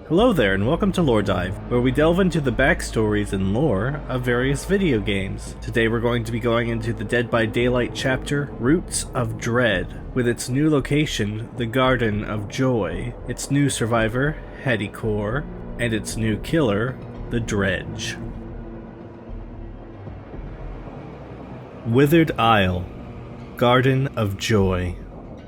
Hello there, and welcome to LorediveLoreDive, where we delve into the backstories and lore of various video games. Today we're going to be going into the Dead by Daylight chapter, Roots of Dread, with its new location, the Garden of Joy, its new survivor, Haddie Kaur, and its new killer, the Dredge. Withered Isle, Garden of Joy.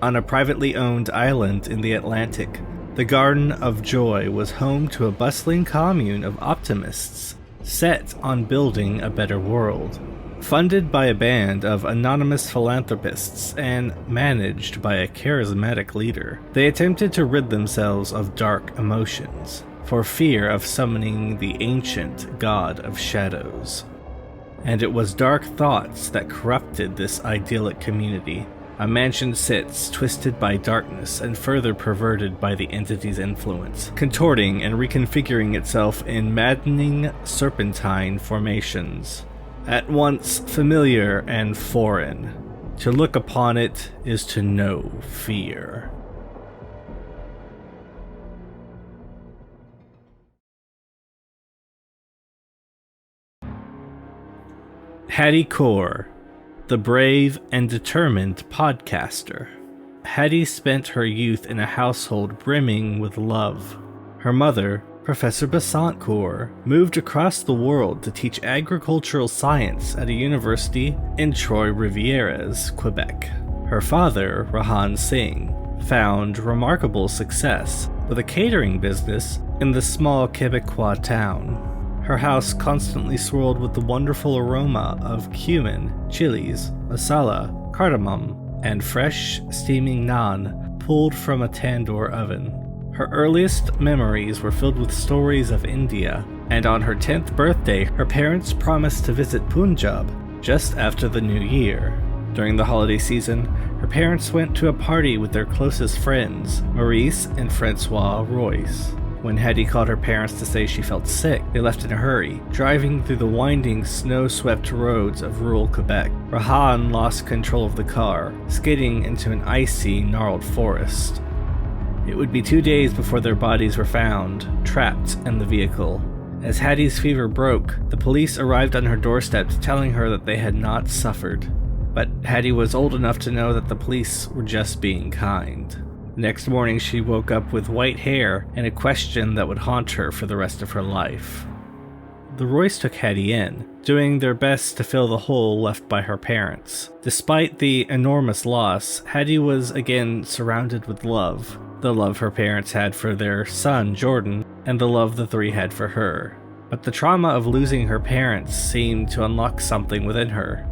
On a privately owned island in the Atlantic, the Garden of Joy was home to a bustling commune of optimists set on building a better world. Funded by a band of anonymous philanthropists and managed by a charismatic leader, they attempted to rid themselves of dark emotions, for fear of summoning the ancient god of shadows. And it was dark thoughts that corrupted this idyllic community. A mansion sits, twisted by darkness and further perverted by the entity's influence, contorting and reconfiguring itself in maddening serpentine formations, at once familiar and foreign. To look upon it is to know fear. Haddie Kaur, the brave and determined podcaster. Haddie spent her youth in a household brimming with love. Her mother, Professor Basant Kaur, moved across the world to teach agricultural science at a university in Trois-Rivières, Quebec. Her father, Rahan Singh, found remarkable success with a catering business in the small Quebecois town. Her house constantly swirled with the wonderful aroma of cumin, chilies, masala, cardamom, and fresh, steaming naan pulled from a tandoor oven. Her earliest memories were filled with stories of India, and on her 10th birthday, her parents promised to visit Punjab just after the new year. During the holiday season, her parents went to a party with their closest friends, Maurice and Francois Royce. When Haddie called her parents to say she felt sick, they left in a hurry, driving through the winding, snow-swept roads of rural Quebec. Rahan lost control of the car, skidding into an icy, gnarled forest. It would be 2 days before their bodies were found, trapped in the vehicle. As Haddie's fever broke, the police arrived on her doorstep telling her that they had not suffered. But Haddie was old enough to know that the police were just being kind. The next morning, she woke up with white hair and a question that would haunt her for the rest of her life. The Royce took Haddie in, doing their best to fill the hole left by her parents. Despite the enormous loss, Haddie was again surrounded with love. The love her parents had for their son, Jordan, and the love the three had for her. But the trauma of losing her parents seemed to unlock something within her.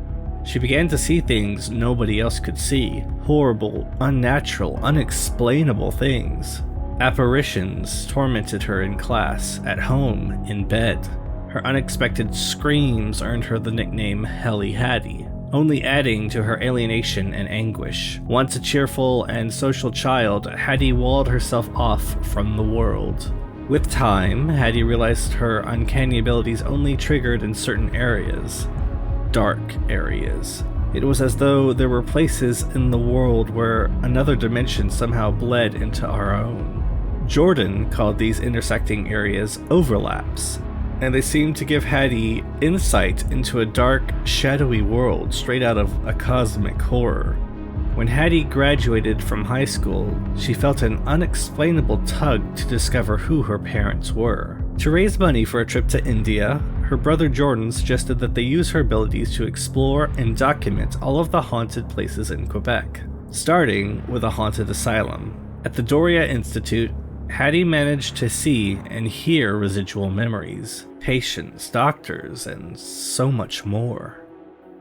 She began to see things nobody else could see. Horrible, unnatural, unexplainable things. Apparitions tormented her in class, at home, in bed. Her unexpected screams earned her the nickname Helly Haddie, only adding to her alienation and anguish. Once a cheerful and social child, Haddie walled herself off from the world. With time, Haddie realized her uncanny abilities only triggered in certain areas. Dark areas. It was as though there were places in the world where another dimension somehow bled into our own. Jordan called these intersecting areas overlaps, and they seemed to give Haddie insight into a dark, shadowy world straight out of a cosmic horror. When Haddie graduated from high school, she felt an unexplainable tug to discover who her parents were. To raise money for a trip to India, her brother Jordan suggested that they use her abilities to explore and document all of the haunted places in Quebec, starting with a haunted asylum. At the Doria Institute, Haddie managed to see and hear residual memories, patients, doctors, and so much more.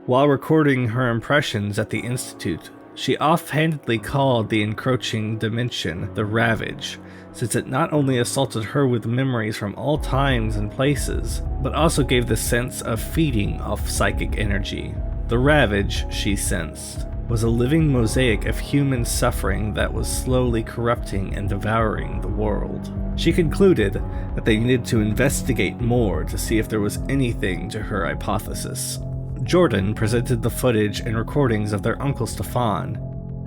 While recording her impressions at the Institute, she offhandedly called the encroaching dimension the Ravage, since it not only assaulted her with memories from all times and places, but also gave the sense of feeding off psychic energy. The Ravage, she sensed, was a living mosaic of human suffering that was slowly corrupting and devouring the world. She concluded that they needed to investigate more to see if there was anything to her hypothesis. Jordan presented the footage and recordings of their uncle Stefan,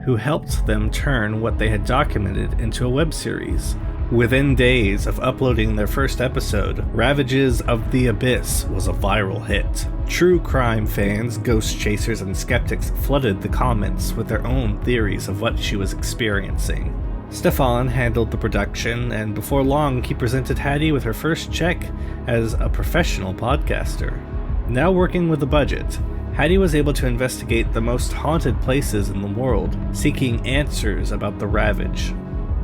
who helped them turn what they had documented into a web series. Within days of uploading their first episode, Ravages of the Abyss was a viral hit. True crime fans, ghost chasers, and skeptics flooded the comments with their own theories of what she was experiencing. Stefan handled the production, and before long he presented Haddie with her first check as a professional podcaster. Now working with a budget, Haddie was able to investigate the most haunted places in the world, seeking answers about the Ravage.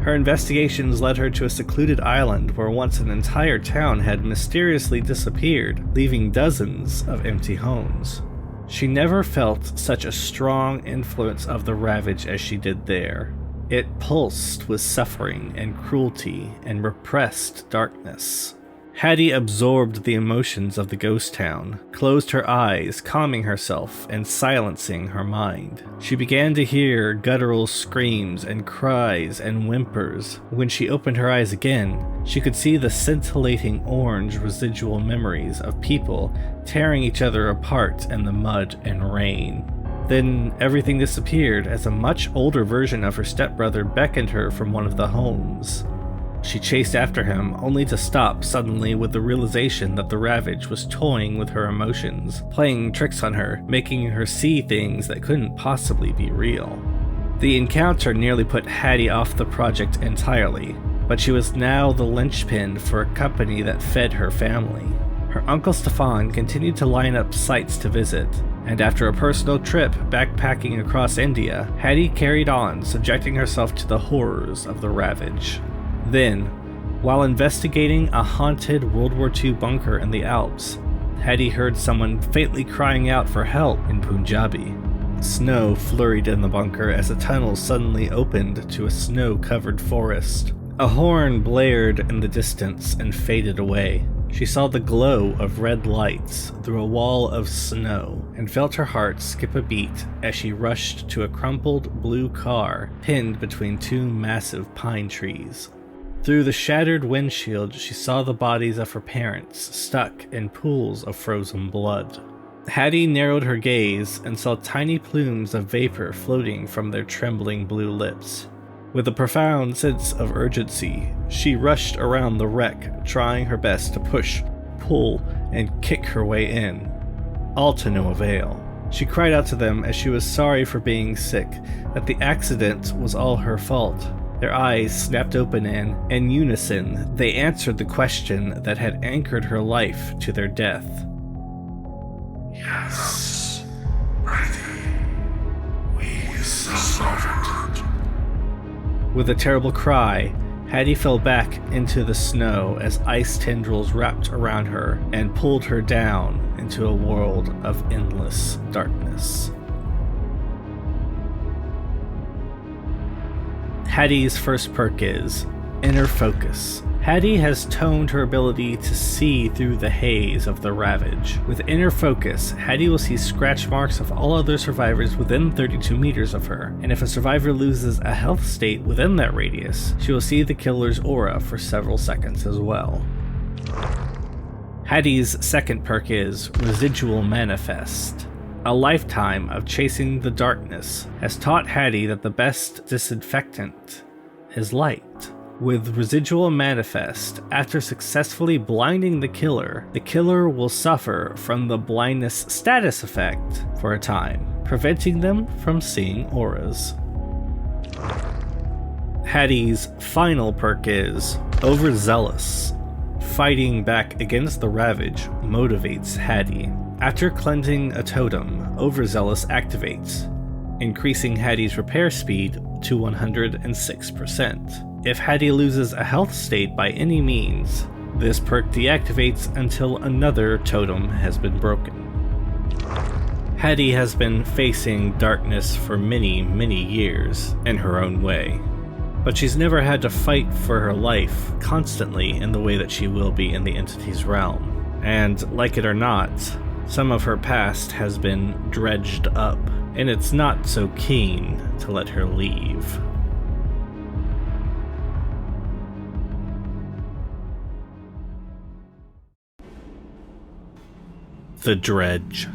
Her investigations led her to a secluded island where once an entire town had mysteriously disappeared, leaving dozens of empty homes. She never felt such a strong influence of the Ravage as she did there. It pulsed with suffering and cruelty and repressed darkness. Haddie absorbed the emotions of the ghost town, closed her eyes, calming herself and silencing her mind. She began to hear guttural screams and cries and whimpers. When she opened her eyes again, she could see the scintillating orange residual memories of people tearing each other apart in the mud and rain. Then everything disappeared as a much older version of her stepbrother beckoned her from one of the homes. She chased after him, only to stop suddenly with the realization that the Ravage was toying with her emotions, playing tricks on her, making her see things that couldn't possibly be real. The encounter nearly put Haddie off the project entirely, but she was now the linchpin for a company that fed her family. Her uncle Stefan continued to line up sites to visit, and after a personal trip backpacking across India, Haddie carried on, subjecting herself to the horrors of the Ravage. Then, while investigating a haunted World War II bunker in the Alps, Haddie heard someone faintly crying out for help in Punjabi. Snow flurried in the bunker as a tunnel suddenly opened to a snow-covered forest. A horn blared in the distance and faded away. She saw the glow of red lights through a wall of snow and felt her heart skip a beat as she rushed to a crumpled blue car pinned between two massive pine trees. Through the shattered windshield, she saw the bodies of her parents stuck in pools of frozen blood. Haddie narrowed her gaze and saw tiny plumes of vapor floating from their trembling blue lips. With a profound sense of urgency, she rushed around the wreck, trying her best to push, pull, and kick her way in. All to no avail. She cried out to them as she was sorry for being sick, that the accident was all her fault. Their eyes snapped open and, in unison, they answered the question that had anchored her life to their death. Yes, ready. We suffered. With a terrible cry, Haddie fell back into the snow as ice tendrils wrapped around her and pulled her down into a world of endless darkness. Haddie's first perk is Inner Focus. Haddie has toned her ability to see through the haze of the Ravage. With Inner Focus, Haddie will see scratch marks of all other survivors within 32 meters of her, and if a survivor loses a health state within that radius, she will see the killer's aura for several seconds as well. Haddie's second perk is Residual Manifest. A lifetime of chasing the darkness has taught Haddie that the best disinfectant is light. With Residual Manifest, after successfully blinding the killer will suffer from the blindness status effect for a time, preventing them from seeing auras. Haddie's final perk is Overzealous. Fighting back against the Ravage motivates Haddie. After cleansing a totem, Overzealous activates, increasing Haddie's repair speed to 106%. If Haddie loses a health state by any means, this perk deactivates until another totem has been broken. Haddie has been facing darkness for many, many years in her own way, but she's never had to fight for her life constantly in the way that she will be in the entity's realm. And like it or not, some of her past has been dredged up, and it's not so keen to let her leave. The Dredge.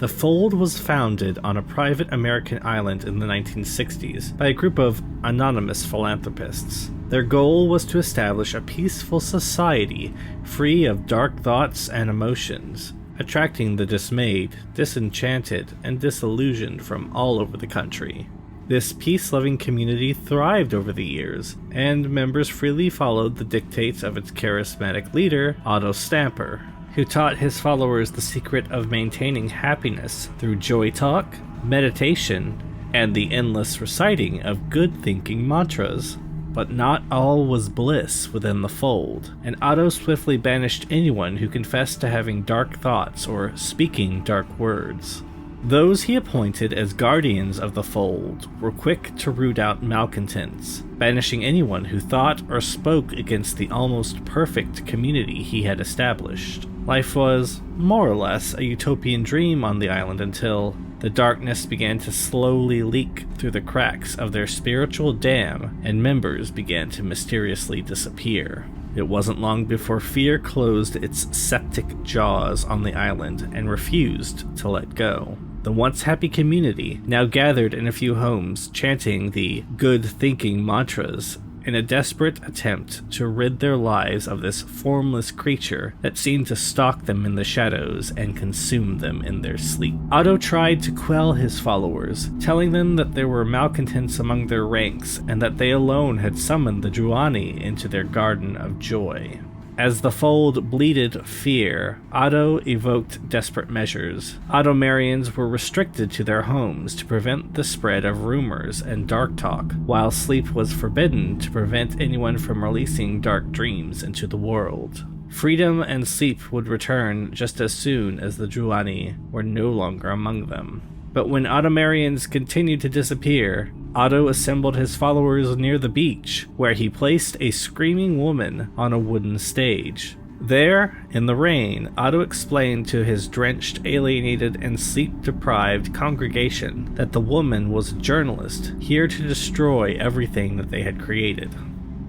The Fold was founded on a private American island in the 1960s by a group of anonymous philanthropists. Their goal was to establish a peaceful society free of dark thoughts and emotions, attracting the dismayed, disenchanted, and disillusioned from all over the country. This peace-loving community thrived over the years, and members freely followed the dictates of its charismatic leader, Otto Stamper, who taught his followers the secret of maintaining happiness through joy talk, meditation, and the endless reciting of good-thinking mantras. But not all was bliss within the Fold, and Otto swiftly banished anyone who confessed to having dark thoughts or speaking dark words. Those he appointed as guardians of the Fold were quick to root out malcontents, banishing anyone who thought or spoke against the almost perfect community he had established. Life was, more or less, a utopian dream on the island until the darkness began to slowly leak through the cracks of their spiritual dam and members began to mysteriously disappear. It wasn't long before fear closed its septic jaws on the island and refused to let go. The once happy community now gathered in a few homes, chanting the good-thinking mantras in a desperate attempt to rid their lives of this formless creature that seemed to stalk them in the shadows and consume them in their sleep. Otto tried to quell his followers, telling them that there were malcontents among their ranks and that they alone had summoned the Juani into their garden of joy. As the Fold bleated fear, Otto evoked desperate measures. Ottomarians were restricted to their homes to prevent the spread of rumors and dark talk, while sleep was forbidden to prevent anyone from releasing dark dreams into the world. Freedom and sleep would return just as soon as the Juani were no longer among them. But when Ottomarians continued to disappear, Otto assembled his followers near the beach, where he placed a screaming woman on a wooden stage. There, in the rain, Otto explained to his drenched, alienated, and sleep-deprived congregation that the woman was a journalist, here to destroy everything that they had created.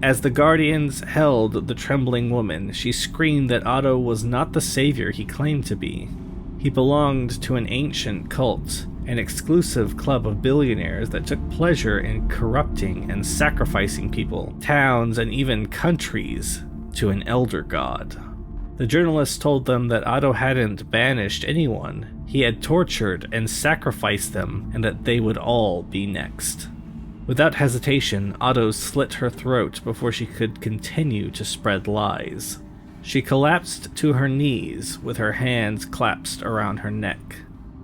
As the guardians held the trembling woman, she screamed that Otto was not the savior he claimed to be. He belonged to an ancient cult, an exclusive club of billionaires that took pleasure in corrupting and sacrificing people, towns, and even countries to an elder god. The journalist told them that Otto hadn't banished anyone, he had tortured and sacrificed them, and that they would all be next. Without hesitation, Otto slit her throat before she could continue to spread lies. She collapsed to her knees with her hands clasped around her neck.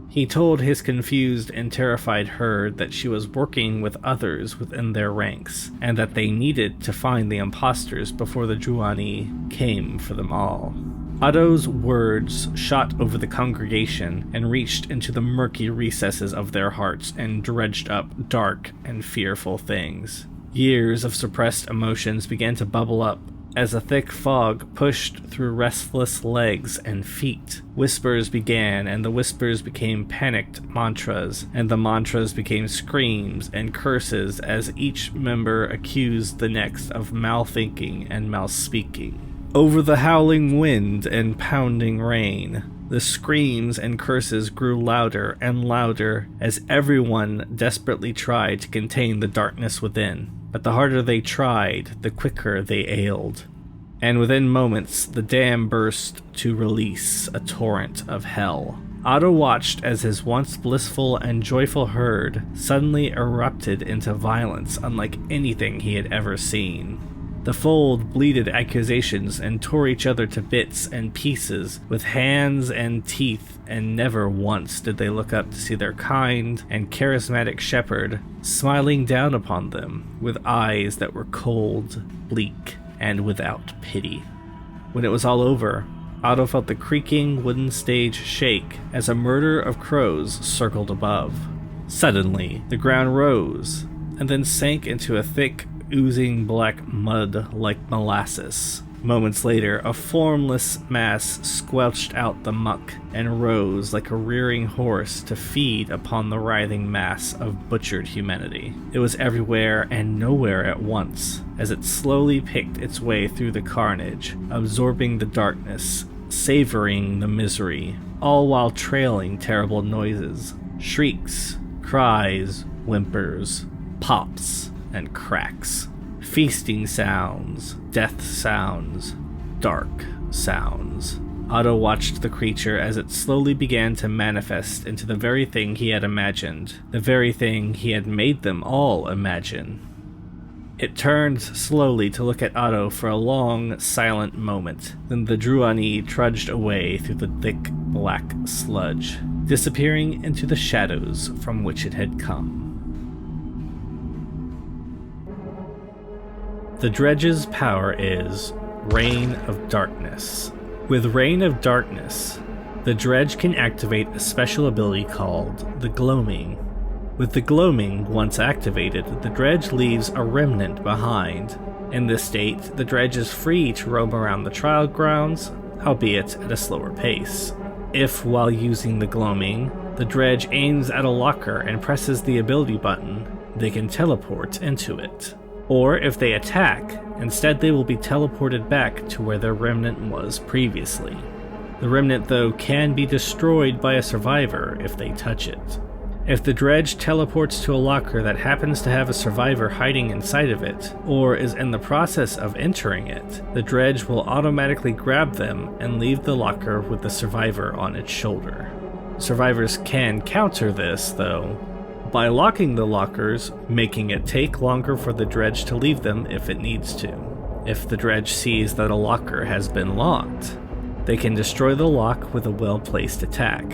He told his confused and terrified herd that she was working with others within their ranks, and that they needed to find the imposters before the Juani came for them all. Otto's words shot over the congregation and reached into the murky recesses of their hearts and dredged up dark and fearful things. Years of suppressed emotions began to bubble up as a thick fog pushed through restless legs and feet. Whispers began, and the whispers became panicked mantras, and the mantras became screams and curses as each member accused the next of mal-thinking and mal-speaking. Over the howling wind and pounding rain, the screams and curses grew louder and louder as everyone desperately tried to contain the darkness within. But the harder they tried, the quicker they ailed. And within moments, the dam burst to release a torrent of hell. Otto watched as his once blissful and joyful herd suddenly erupted into violence unlike anything he had ever seen. The Fold bleated accusations and tore each other to bits and pieces with hands and teeth, and never once did they look up to see their kind and charismatic shepherd smiling down upon them with eyes that were cold, bleak, and without pity. When it was all over, Otto felt the creaking wooden stage shake as a murder of crows circled above. Suddenly, the ground rose, and then sank into a thick, oozing black mud like molasses. Moments later, a formless mass squelched out the muck and rose like a rearing horse to feed upon the writhing mass of butchered humanity. It was everywhere and nowhere at once, as it slowly picked its way through the carnage, absorbing the darkness savoring the misery, all while trailing terrible noises, shrieks, cries, whimpers, pops, and cracks, feasting sounds, death sounds, dark sounds. Otto watched the creature as it slowly began to manifest into the very thing he had imagined, the very thing he had made them all imagine. It turned slowly to look at Otto for a long, silent moment. Then the Druani trudged away through the thick, black sludge, disappearing into the shadows from which it had come. The Dredge's power is Reign of Darkness. With Reign of Darkness, the Dredge can activate a special ability called the Gloaming. With the Gloaming once activated, the Dredge leaves a remnant behind. In this state, the Dredge is free to roam around the trial grounds, albeit at a slower pace. If, while using the Gloaming, the Dredge aims at a locker and presses the ability button, they can teleport into it. Or if they attack, instead they will be teleported back to where their remnant was previously. The remnant, though, can be destroyed by a survivor if they touch it. If the Dredge teleports to a locker that happens to have a survivor hiding inside of it, or is in the process of entering it, the Dredge will automatically grab them and leave the locker with the survivor on its shoulder. Survivors can counter this, though, by locking the lockers, making it take longer for the Dredge to leave them if it needs to. If the Dredge sees that a locker has been locked, they can destroy the lock with a well-placed attack.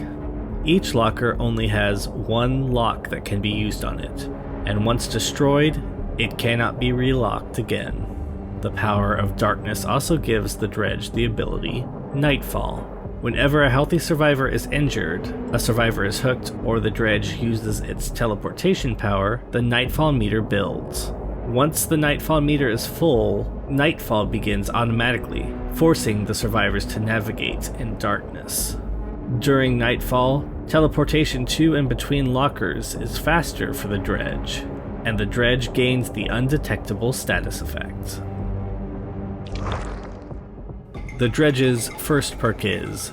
Each locker only has one lock that can be used on it, and once destroyed, it cannot be relocked again. The power of darkness also gives the Dredge the ability Nightfall. Whenever a healthy survivor is injured, a survivor is hooked, or the Dredge uses its teleportation power, the Nightfall meter builds. Once the Nightfall meter is full, Nightfall begins automatically, forcing the survivors to navigate in darkness. During Nightfall, teleportation to and between lockers is faster for the Dredge, and the Dredge gains the undetectable status effect. The Dredge's first perk is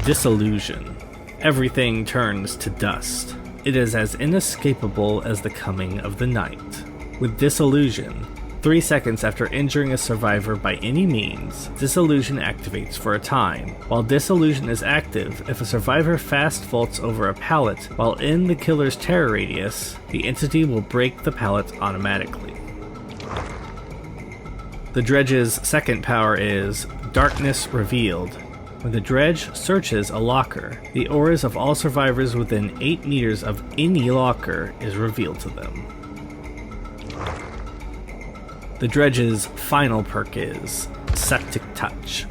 Disillusion. Everything turns to dust. It is as inescapable as the coming of the night. With Disillusion, 3 seconds after injuring a survivor by any means, Disillusion activates for a time. While Disillusion is active, if a survivor fast vaults over a pallet while in the killer's terror radius, the entity will break the pallet automatically. The Dredge's second power is Darkness Revealed. When the Dredge searches a locker, the auras of all survivors within 8 meters of any locker is revealed to them. The Dredge's final perk is Septic Touch.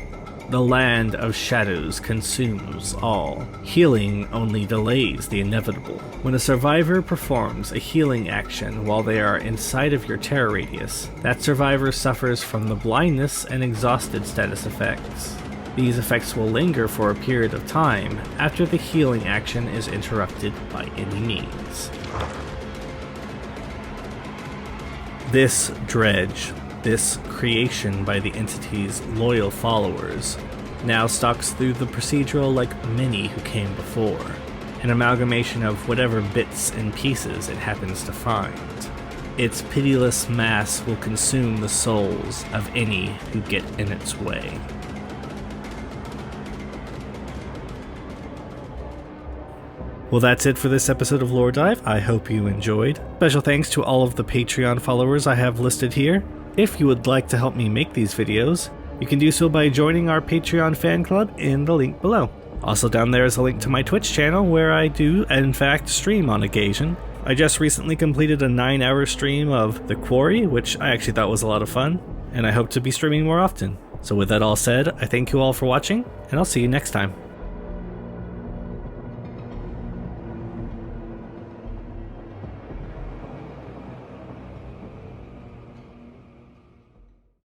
The land of shadows consumes all. Healing only delays the inevitable. When a survivor performs a healing action while they are inside of your terror radius, that survivor suffers from the blindness and exhausted status effects. These effects will linger for a period of time after the healing action is interrupted by any means. This Dredge, this creation by the entity's loyal followers, now stalks through the procedural like many who came before, an amalgamation of whatever bits and pieces it happens to find. Its pitiless mass will consume the souls of any who get in its way. Well, that's it for this episode of LorediveLoreDive. I hope you enjoyed. Special thanks to all of the Patreon followers I have listed here. If you would like to help me make these videos, you can do so by joining our Patreon fan club in the link below. Also down there is a link to my Twitch channel where I do, in fact, stream on occasion. I just recently completed a 9-hour stream of The Quarry, which I actually thought was a lot of fun, and I hope to be streaming more often. So with that all said, I thank you all for watching, and I'll see you next time.